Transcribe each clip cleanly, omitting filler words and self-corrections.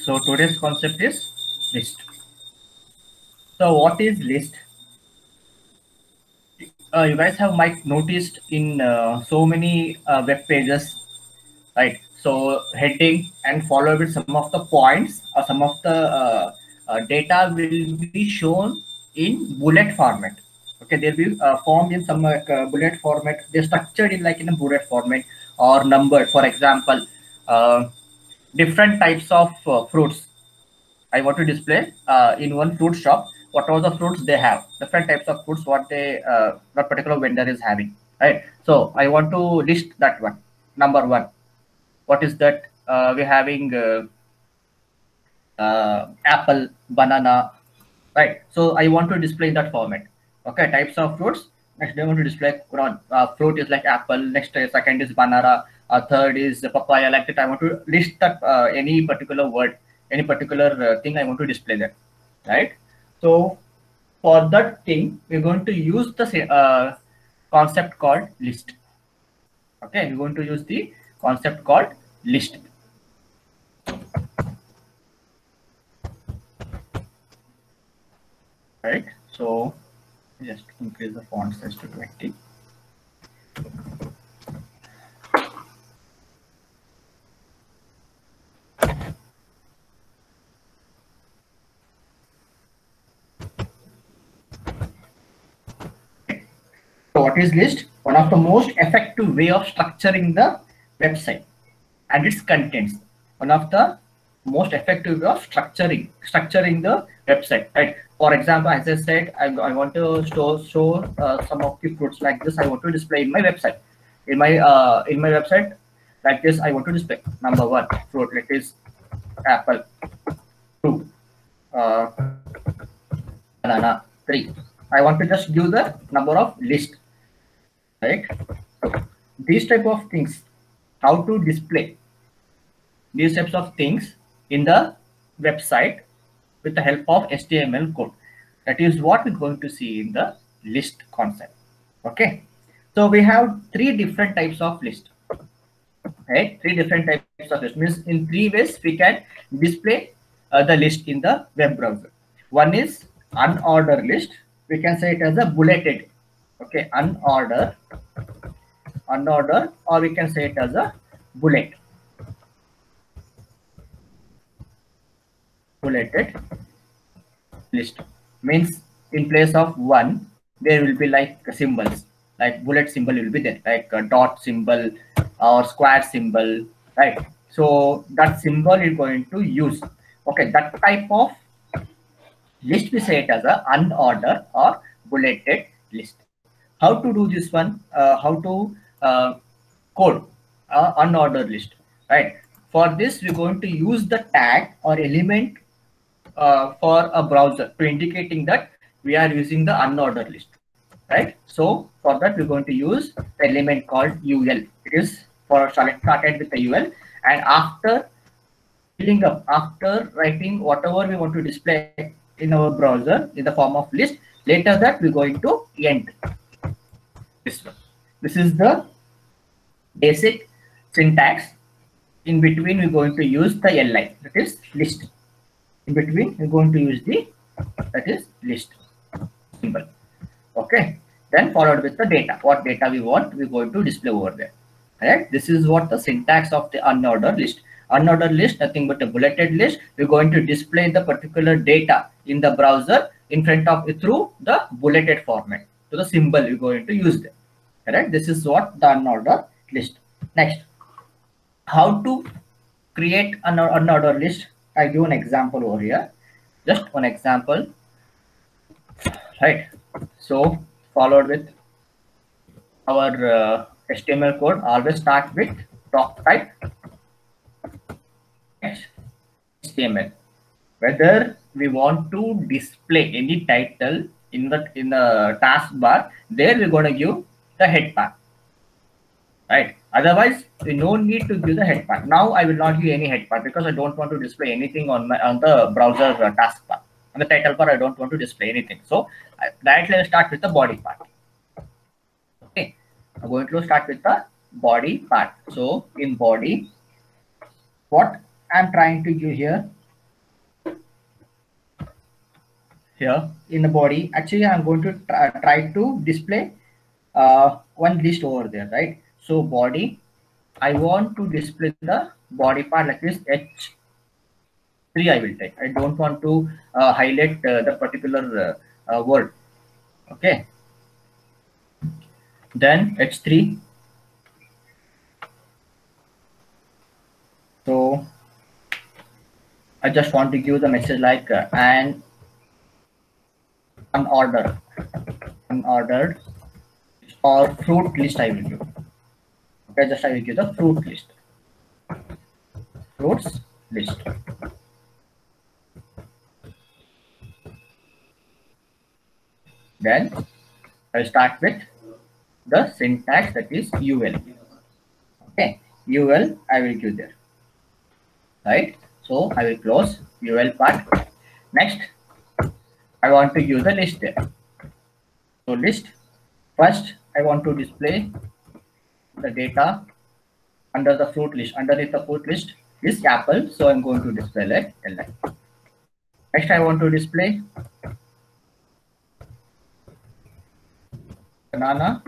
So today's concept is list. So what is list? You guys have might noticed in so many web pages, right? So heading and followed with some of the points or some of the data will be shown in bullet format. Okay, they'll be formed in some bullet format. They're structured in like in a bullet format or numbered. For example, different types of fruits I want to display in one fruit shop. What are the fruits they have? Different types of fruits. What they that particular vendor is having, right? So I want to list that one. Number one. What is that? We're having apple, banana, right? So I want to display in that format. Okay, types of fruits. Next, I want to display fruit is like apple. Next, second is banana. Third is papaya. Like that, I want to list that any particular word, any particular thing I want to display there, right? So for that thing, we're going to use the concept called list. Okay, we're going to use the concept called list. Right, so just increase the font size to 20. So what is list? One of the most effective way of structuring the website and its contents. One of the most effective way of structuring the website, right? For example, as I said, I want to show some of the fruits like this. I want to display in my website. In my website, like this, I want to display number one fruit. It is apple. Two, banana. Three. I want to just give the number of list, right? So these type of things, how to display these types of things in the website with the help of HTML code. That is what we're going to see in the list concept. Okay, so we have three different types of list, right? Three different types of list means in three ways we can display the list in the web browser. One is unordered list. We can say it as a bulleted. Okay, unordered, or we can say it as a bulleted list. Means in place of one, there will be like symbols, like bullet symbol will be there, like a dot symbol or square symbol, right? So that symbol is going to use. Okay, that type of list we say it as a unordered or bulleted list. How to do this one? How to code unordered list, right? For this, we're going to use the tag or element for a browser to indicating that we are using the unordered list, right? So for that, we're going to use the element called UL. It is for started with the UL, and after filling up, after writing whatever we want to display in our browser in the form of list, later that we're going to end this one. This is the basic syntax. In between, we're going to use the li, that is list. In between, we're going to use the that is list symbol. Okay, then followed with the data. What data we want, we're going to display over there. Right? This is what the syntax of the unordered list. Unordered list, nothing but a bulleted list. We're going to display the particular data in the browser in front of it through the bulleted format. To the symbol we're going to use there. Correct? This is what the unordered list. Next, how to create an unordered list. I give an example over here. Just one example. Right. So followed with our HTML code. Always start with doc type HTML. Whether we want to display any title in the taskbar, there we're going to give the head path, right? Otherwise, we no need to give the head path. Now I will not give any head path because I don't want to display anything on the browser taskbar. On the title bar, I don't want to display anything. So directly I start with the body part. Okay, I'm going to start with the body part. So in body, what I'm trying to give here, here in the body. Actually, I'm going to try to display one list over there, right? So body, I want to display the body part like this. H3 I will take. I don't want to highlight the particular word. Okay. Then H3. So I just want to give the message like an unordered or fruit list I will give. Okay, just I will give the fruits list. Then I start with the syntax, that is UL. Okay, UL I will give there, right? So I will close UL part. Next, I want to use the list there. So list, first I want to display the data under the fruit list. Underneath the fruit list is apple, so I'm going to display like LI. Next, I want to display banana,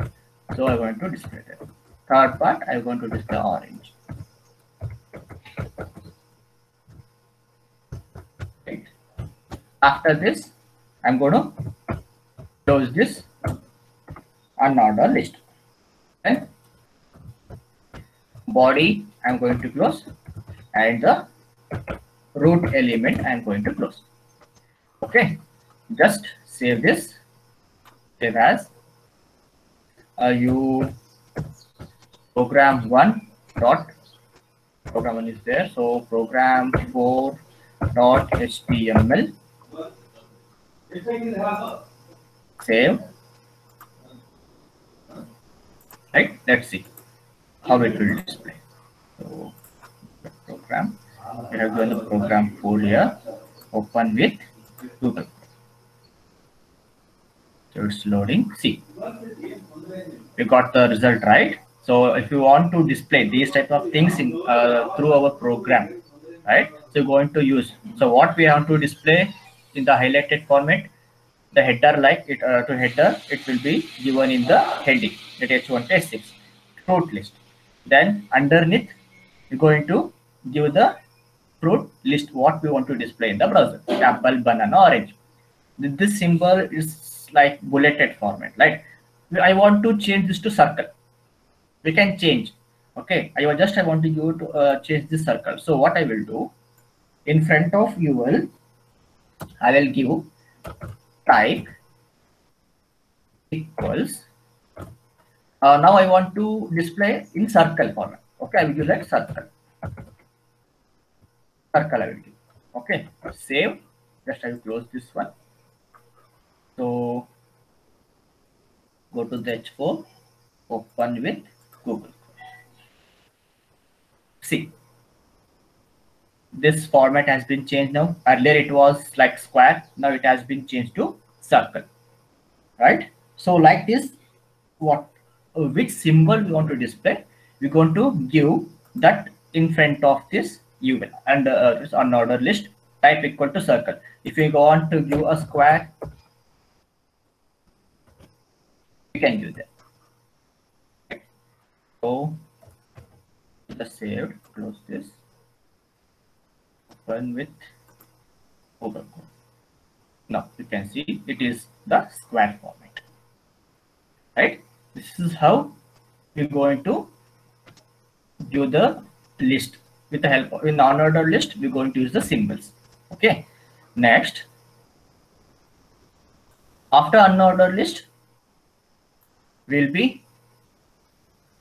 so I want to display that. Third part, I want to display orange. Right. After this, I'm going to close this unordered list. Okay. Body, I'm going to close, and the root element I'm going to close. Okay, just save this. Save as you program one dot program one is there, so program 4 dot html. Save. Right, let's see how it will display. So program, we have done the program 4 here. Open with Google. So it's loading. See, we got the result, right? So if you want to display these type of things in through our program, right? So you're going to use. So what we want to display in the highlighted format, the header, like it to header, it will be given in the heading, that H1 to H6 fruit list. Then underneath, we're going to give the fruit list what we want to display in the browser: apple, banana, orange. This symbol is like bulleted format. Like I want to change this to circle. We can change. Okay, I want to you to change this circle. So what I will do, in front of UL, I will give type equals. Now I want to display in circle format. Okay, I will give like circle. Circle I will give. Okay, save. Just I will close this one. So go to the H4, open with Google. See, this format has been changed now. Earlier it was like square, now it has been changed to circle, right? So like this, which symbol we want to display, we're going to give that in front of this UL and this unordered list, type equal to circle. If you want to give a square, you can do that. So just saved, close this, open with Google Chrome. Now you can see it is the square format, right? This is how we're going to do the list. With the help of in the unordered list, we're going to use the symbols. Okay, next, after unordered list will be,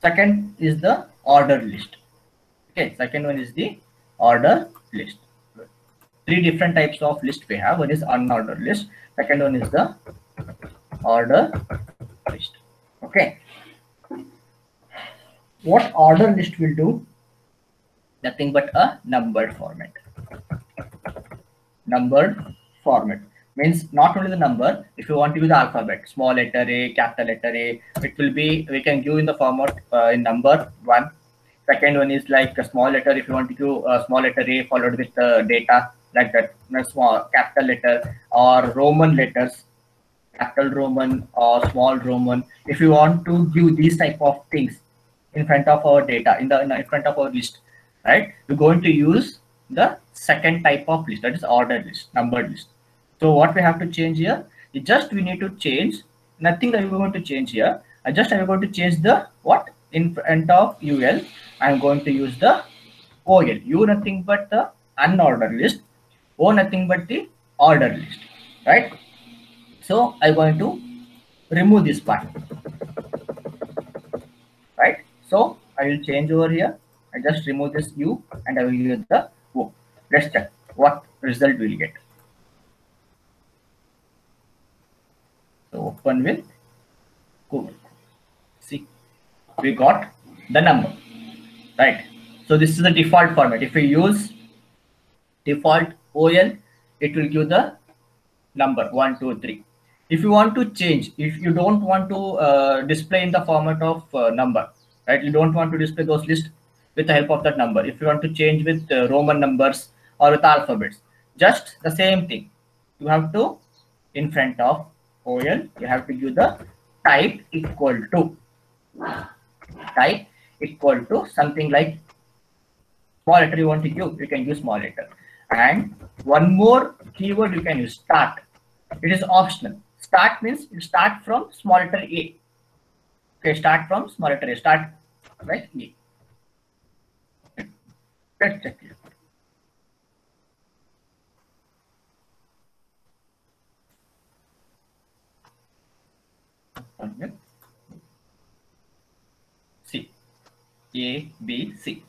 second is the ordered list. Okay, second one is the order list. Three different types of list we have. One is unordered list, second one is the order list. Okay, what order list will do? Nothing but a numbered format. Numbered format means not only the number. If you want to use the alphabet, small letter A, capital letter A, it will be, we can give in the format in number 1. Second one is like a small letter. If you want to give a small letter A followed with the data, like that, small capital letter or Roman letters, capital Roman or small Roman. If you want to give these type of things in front of our data, in front of our list, right? We're going to use the second type of list, that is ordered list, numbered list. So what we have to change here is just we need to change nothing that we're going to change here. I'm going to change the what in front of UL. I'm going to use the OL. U nothing but the unordered list. O nothing but the ordered list, right? So I'm going to remove this part, right? So I will change over here. I just remove this U and I will use the O. Let's check what result we'll get. So open with Google. See, we got the number, right? So this is the default format. If we use default OL, it will give the number 1, 2, 3. If you want to change, if you don't want to display in the format of number, right? You don't want to display those lists with the help of that number. If you want to change with Roman numbers or with alphabets, just the same thing. You have to, in front of OL, you have to give the type equal to something like small letter you want to give, you can use small letter. And one more keyword you can use, start. It is optional. Start means you start from small letter A. Okay, start from small letter A. Start like A. Let's check it. C. A, B, C.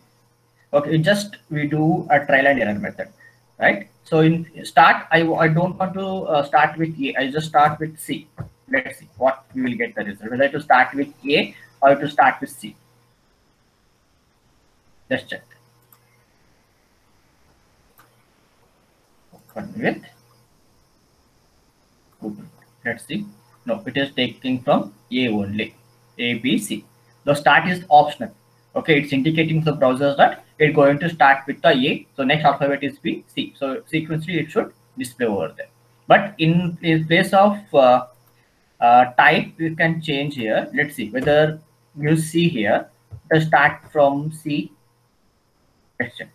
Okay, just we do a trial and error method, right? So in start, I don't want to start with A. I just start with C. Let's see what we will get the result. Whether to start with A or to start with C. Let's check. Open with Google. Let's see. No, it is taking from A only. A, B, C. The start is optional. Okay, it's indicating to the browser that it's going to start with the A. So next alphabet is B, C. So sequentially it should display over there. But in place of type, you can change here. Let's see whether you see here the start from C. Let's check.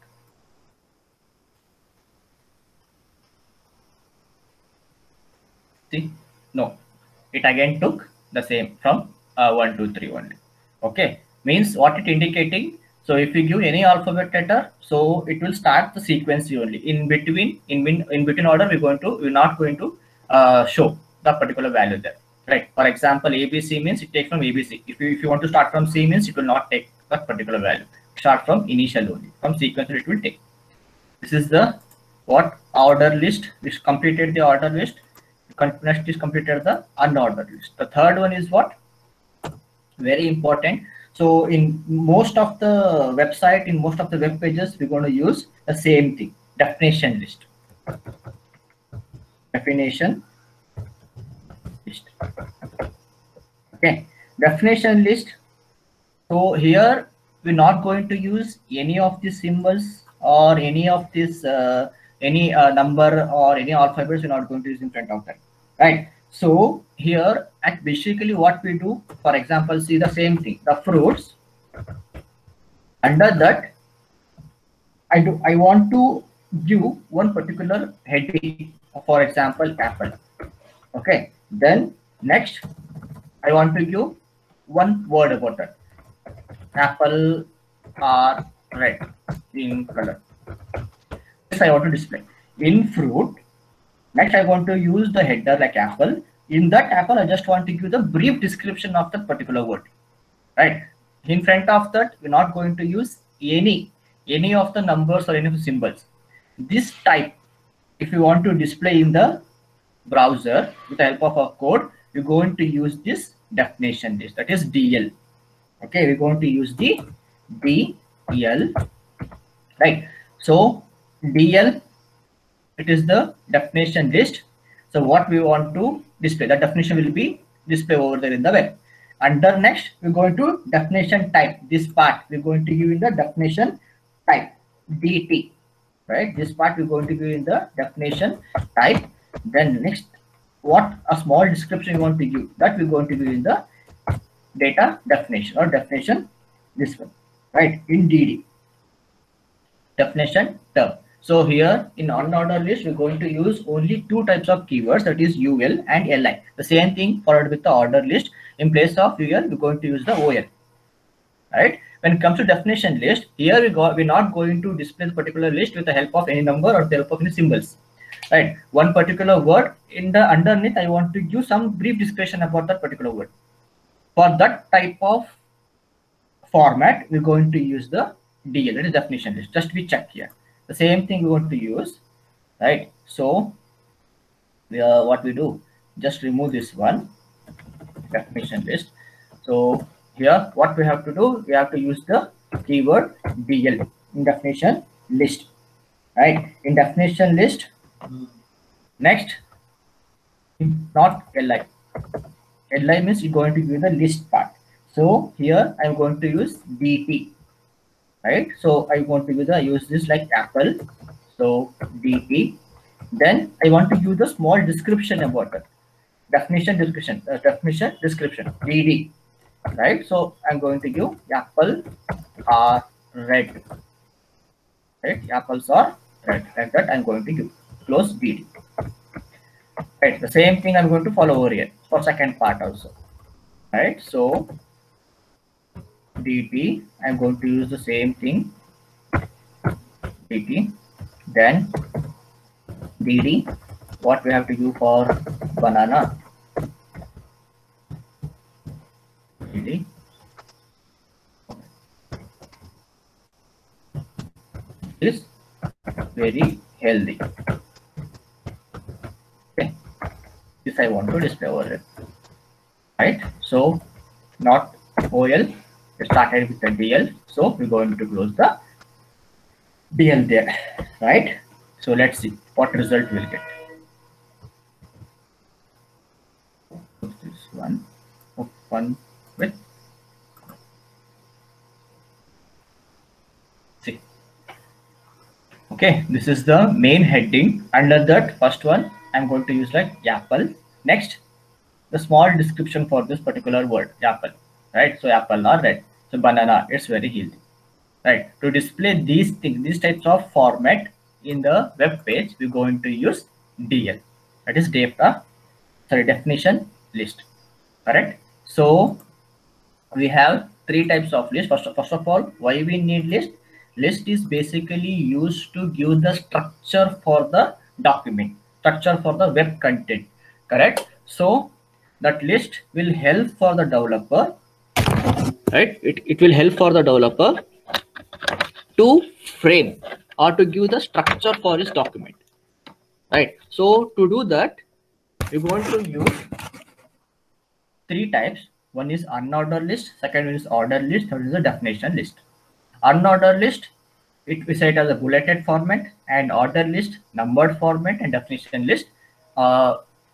See, no, it again took the same from 1, 2, 3 only. Okay, means what it indicating. So if you give any alphabet letter, so it will start the sequence only. In between order, we're not going to show the particular value there. Right. For example, ABC means it takes from ABC. If you want to start from C means it will not take that particular value. Start from initial only. From sequence it will take. This is the what order list. Which completed the order list. Next is completed the unordered list. The third one is what? Very important. So in most of the website, in most of the web pages, we're going to use the same thing, definition list. Definition list. Okay, definition list. So here we're not going to use any of these symbols or any of this number or any alphabets. We're not going to use in front of that, right? So here at basically what we do, for example, see the same thing, the fruits. Under that, I want to give one particular heading, for example, apple. Okay, then next I want to give one word about that. Apple are red in color. This I want to display. In fruit, next I want to use the header like apple. In that apple, I just want to give the brief description of that particular word. Right. In front of that, we're not going to use any of the numbers or any of the symbols. This type, if you want to display in the browser with the help of a code, we're going to use this definition list, that is DL. Okay, we're going to use the DL, right? So DL, it is the definition list. So what we want to display, the definition will be displayed over there in the web. Under next, we're going to definition type. This part we're going to give in the definition type DT. right? This part we're going to give in the definition type. Then next, what a small description you want to give, that we're going to give in the data definition or definition, this one, right? In DD definition term. So here in unordered list, we're going to use only two types of keywords, that is UL and LI. The same thing followed with the ordered list. In place of UL, we're going to use the OL. Right? When it comes to definition list, here we're not going to display the particular list with the help of any number or the help of any symbols. Right? One particular word in the underneath, I want to give some brief description about that particular word. For that type of format, we're going to use the DL, that is definition list. Just we check here. The same thing we want to use, right? So what we do, just remove this one, definition list. So here what we have to do, we have to use the keyword DL in definition list, right? In definition list, next, not LI. LI means you're going to give the list part. So here I'm going to use DP, right? So I want to use this like apple. So DP. Then I want to use the small description about it. Definition description, DD, right? So I'm going to give apple are red, right? Apples are red, like that I'm going to give, close DD. Right, the same thing I'm going to follow over here for second part also, right? So DP, I'm going to use the same thing, DP. Then DD, what we have to do for banana, DD. Is very healthy. Okay, this I want to display over it, right? So not OL, started with the DL, so we're going to close the DL there, right? So let's see what result we'll get. This one, open with, see. Okay, this is the main heading. Under that first one, I'm going to use like apple. Next, the small description for this particular word, apple, right? So apple are red. So banana, it's very healthy, right? To display these things, these types of format in the web page, we're going to use DL, that is definition list, correct? So we have three types of list. First of all, why we need list? List is basically used to give the structure for the document, structure for the web content, correct? So that list will help for the developer, right? It will help for the developer to frame or to give the structure for his document, right? So to do that, we're going to use three types. One is unordered list, second one is ordered list, third is the definition list. Unordered list, we say it as a bulleted format, and ordered list, numbered format, and definition list.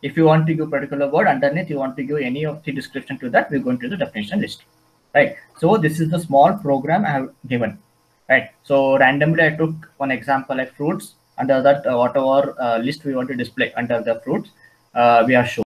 If you want to give particular word underneath, you want to give any of the description to that, we're going to the definition list, right? So this is the small program I have given, right? So randomly I took one example like fruits. Under that, whatever list we want to display under the fruits, we are showing.